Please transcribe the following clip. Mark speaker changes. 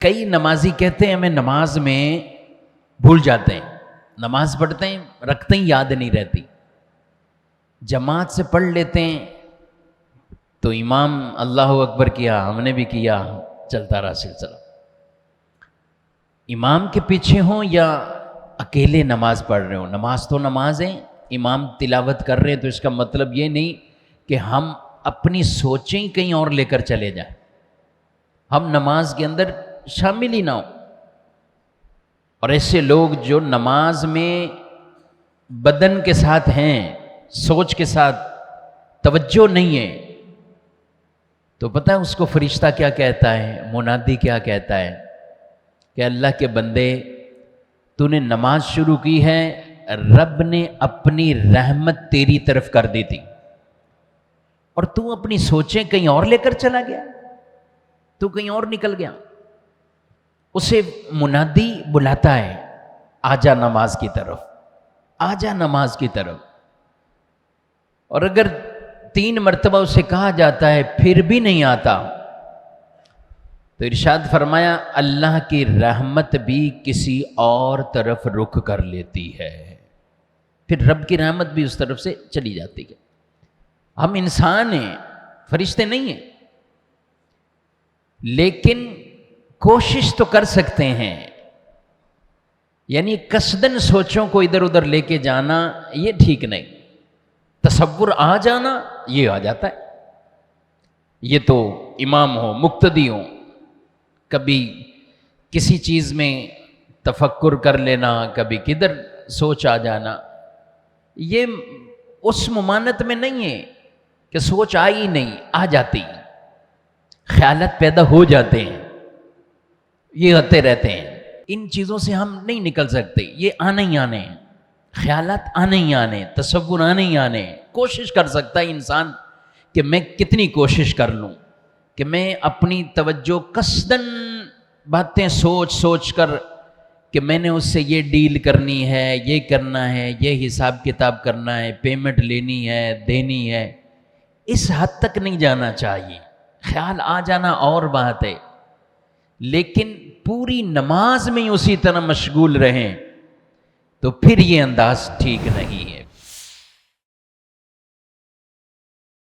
Speaker 1: کئی نمازی کہتے ہیں ہمیں نماز میں بھول جاتے ہیں، نماز پڑھتے ہیں رکھتے ہیں یاد نہیں رہتی، جماعت سے پڑھ لیتے ہیں تو امام اللہ اکبر کیا ہم نے بھی کیا، چلتا رہا سلسلہ۔ امام کے پیچھے ہوں یا اکیلے نماز پڑھ رہے ہوں، نماز تو نماز ہے، امام تلاوت کر رہے ہیں تو اس کا مطلب یہ نہیں کہ ہم اپنی سوچیں کہیں اور لے کر چلے جائیں، ہم نماز کے اندر شامل ہی نہ ہوں۔ اور ایسے لوگ جو نماز میں بدن کے ساتھ ہیں، سوچ کے ساتھ توجہ نہیں ہے، تو پتہ ہے اس کو فرشتہ کیا کہتا ہے، منادی کیا کہتا ہے کہ اللہ کے بندے تو نے نماز شروع کی ہے، رب نے اپنی رحمت تیری طرف کر دی تھی اور تو اپنی سوچیں کہیں اور لے کر چلا گیا، تو کہیں اور نکل گیا۔ اسے منادی بلاتا ہے، آجا نماز کی طرف، آجا نماز کی طرف۔ اور اگر 3 مرتبہ اسے کہا جاتا ہے پھر بھی نہیں آتا تو ارشاد فرمایا اللہ کی رحمت بھی کسی اور طرف رخ کر لیتی ہے، پھر رب کی رحمت بھی اس طرف سے چلی جاتی ہے۔ ہم انسان ہیں، فرشتے نہیں ہیں، لیکن کوشش تو کر سکتے ہیں، یعنی قصدن سوچوں کو ادھر ادھر لے کے جانا یہ ٹھیک نہیں، تصور آ جانا یہ آ جاتا ہے۔ یہ تو امام ہو، مقتدی ہو، کبھی کسی چیز میں تفکر کر لینا، کبھی کدھر سوچ آ جانا، یہ اس ممانت میں نہیں ہے کہ سوچ آئی نہیں، آ جاتی، خیالات پیدا ہو جاتے ہیں، یہ آتے رہتے ہیں، ان چیزوں سے ہم نہیں نکل سکتے، یہ آنے ہی آنے ہیں، خیالات آنے ہی آنے، تصور آنے ہی آنے۔ کوشش کر سکتا ہے انسان کہ میں کتنی کوشش کر لوں کہ میں اپنی توجہ قصدن باتیں سوچ سوچ کر کہ میں نے اس سے یہ ڈیل کرنی ہے، یہ کرنا ہے، یہ حساب کتاب کرنا ہے، پیمنٹ لینی ہے، دینی ہے، اس حد تک نہیں جانا چاہیے۔ خیال آ جانا اور بات ہے، لیکن پوری نماز میں اسی طرح مشغول رہیں تو پھر یہ انداز ٹھیک نہیں ہے۔